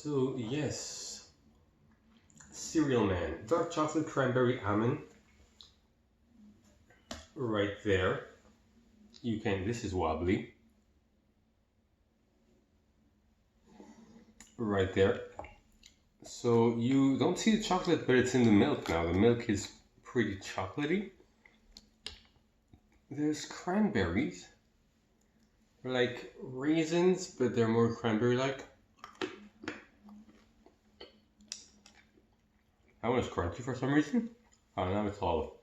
So yes, Cereal Man, dark chocolate cranberry almond, right there. You can, this is wobbly, right there. So you don't see the chocolate, but it's in the milk now. The milk is pretty chocolatey. There's cranberries, like raisins, but they're more cranberry-like. That one is crunchy for some reason. Oh, now it's hollow.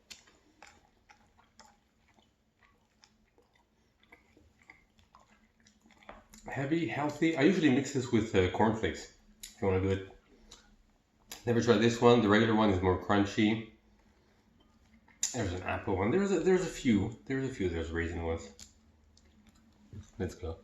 Heavy, healthy. I usually mix this with cornflakes, if you want to do it. Never tried this one. The regular one is more crunchy. There's an apple one. There's a few. There's raisin ones. Let's go.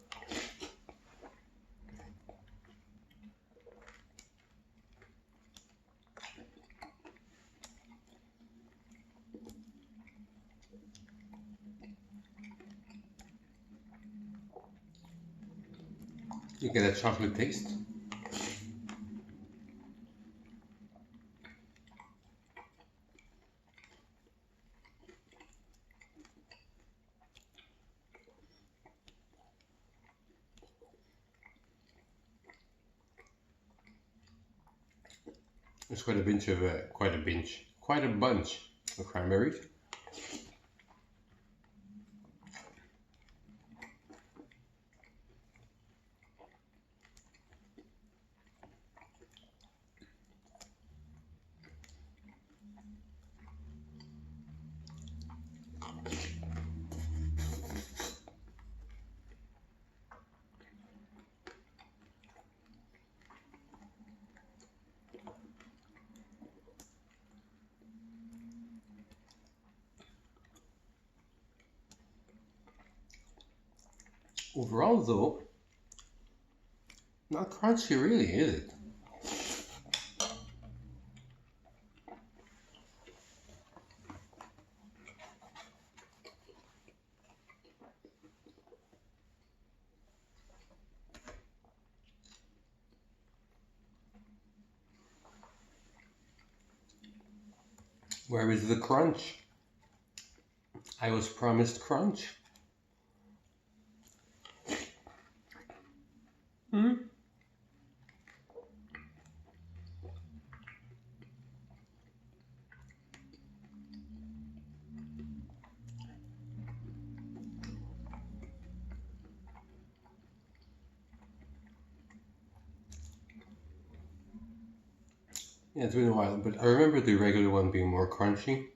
You get that chocolate taste. There's quite a bunch of cranberries. Overall though, not crunchy really, is it? Where is the crunch? I was promised crunch. Yeah, it's been a while, but I remember the regular one being more crunchy.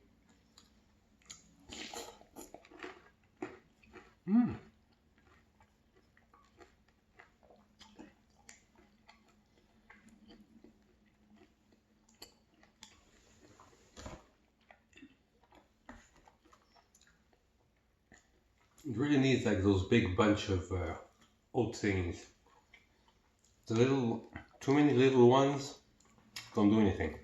It really needs like those big bunch of oat things. Too many little ones don't do anything.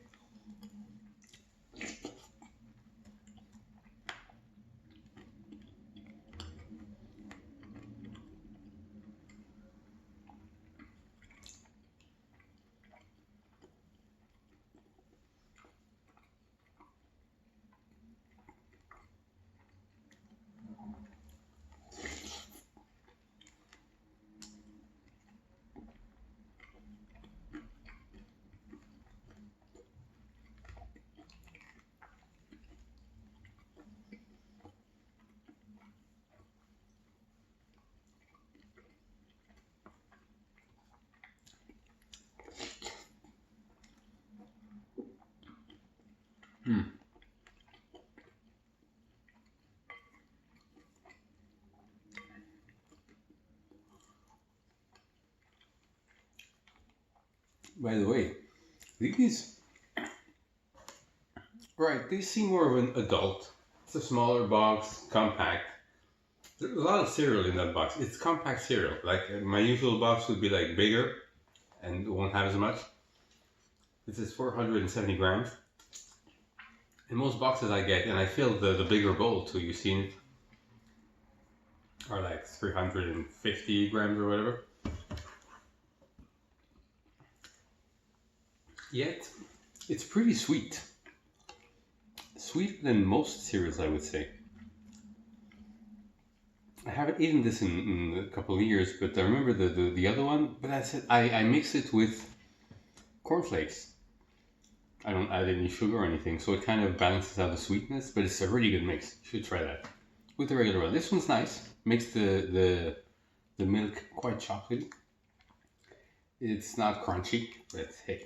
By the way, these seem more of an adult. It's a smaller box, compact. There's a lot of cereal in that box. It's compact cereal. Like my usual box would be like bigger and won't have as much. This is 470 grams. In most boxes I get, and I fill the bigger bowl too, you've seen it, are like 350 grams or whatever. Yet it's pretty sweet. Sweeter than most cereals, I would say. I haven't eaten this in a couple of years, but I remember the other one. But I mix it with cornflakes. I don't add any sugar or anything, so it kind of balances out the sweetness. But it's a really good mix. You should try that with the regular one. This one's nice. Makes the milk quite chocolatey. It's not crunchy, but hey.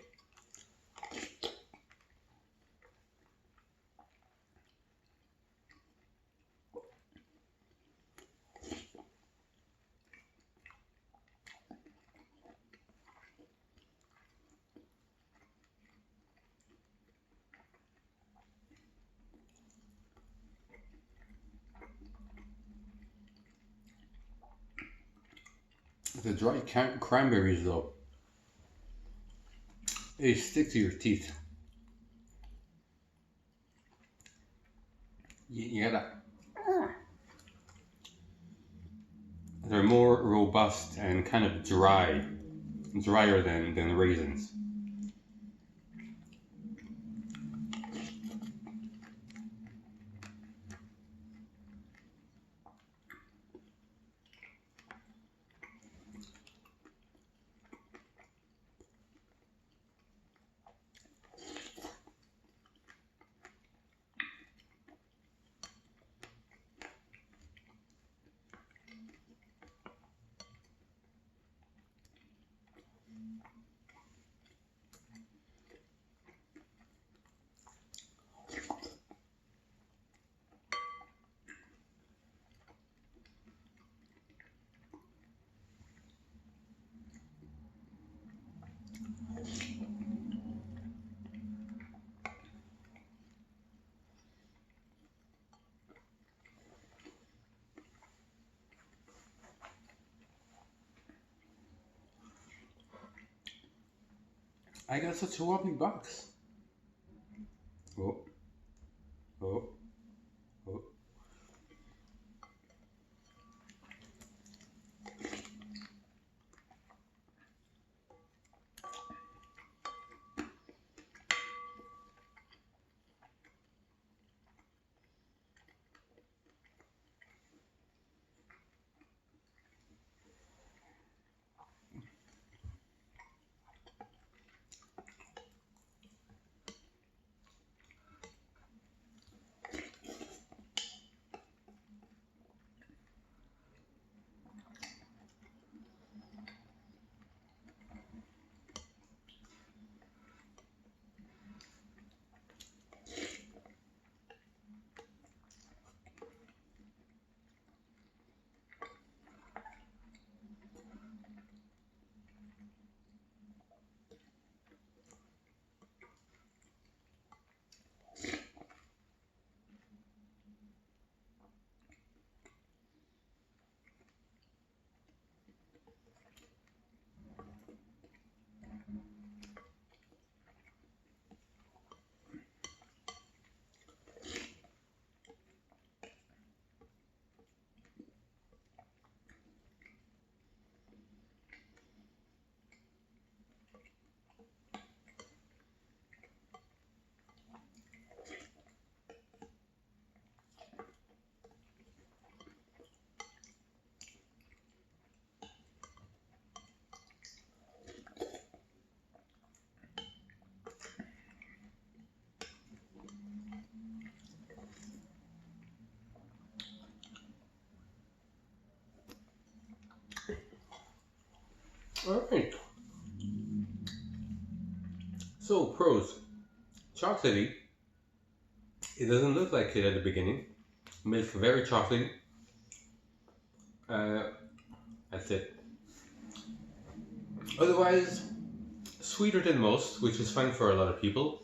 The dry cranberries, though, they stick to your teeth. You gotta. They're more robust and kind of drier than raisins. I got such a wobbly box. Oh, oh, oh. All right. So pros: chocolatey. It doesn't look like it at the beginning. Milk very chocolatey. Uh, that's it. Otherwise, sweeter than most, which is fine for a lot of people.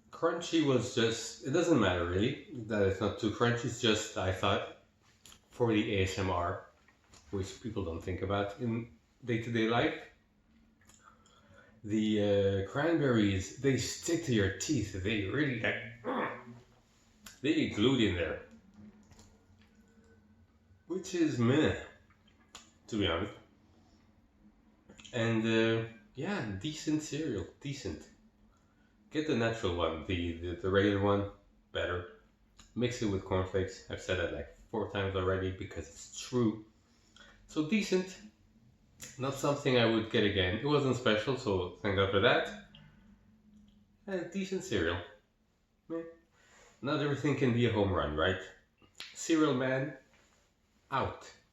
Crunchy was just, it doesn't matter really that it's not too crunchy, it's just, I thought, for the ASMR, which people don't think about in day-to-day life. The cranberries, they stick to your teeth, they really, they get glued in there. Which is meh, to be honest. And Yeah, decent cereal, decent. Get the natural one, the regular one, better. Mix it with cornflakes. I've said that like 4 times already because it's true. So decent, not something I would get again. It wasn't special, so thank God for that. And decent cereal. Meh. Not everything can be a home run, right? Cereal man, out.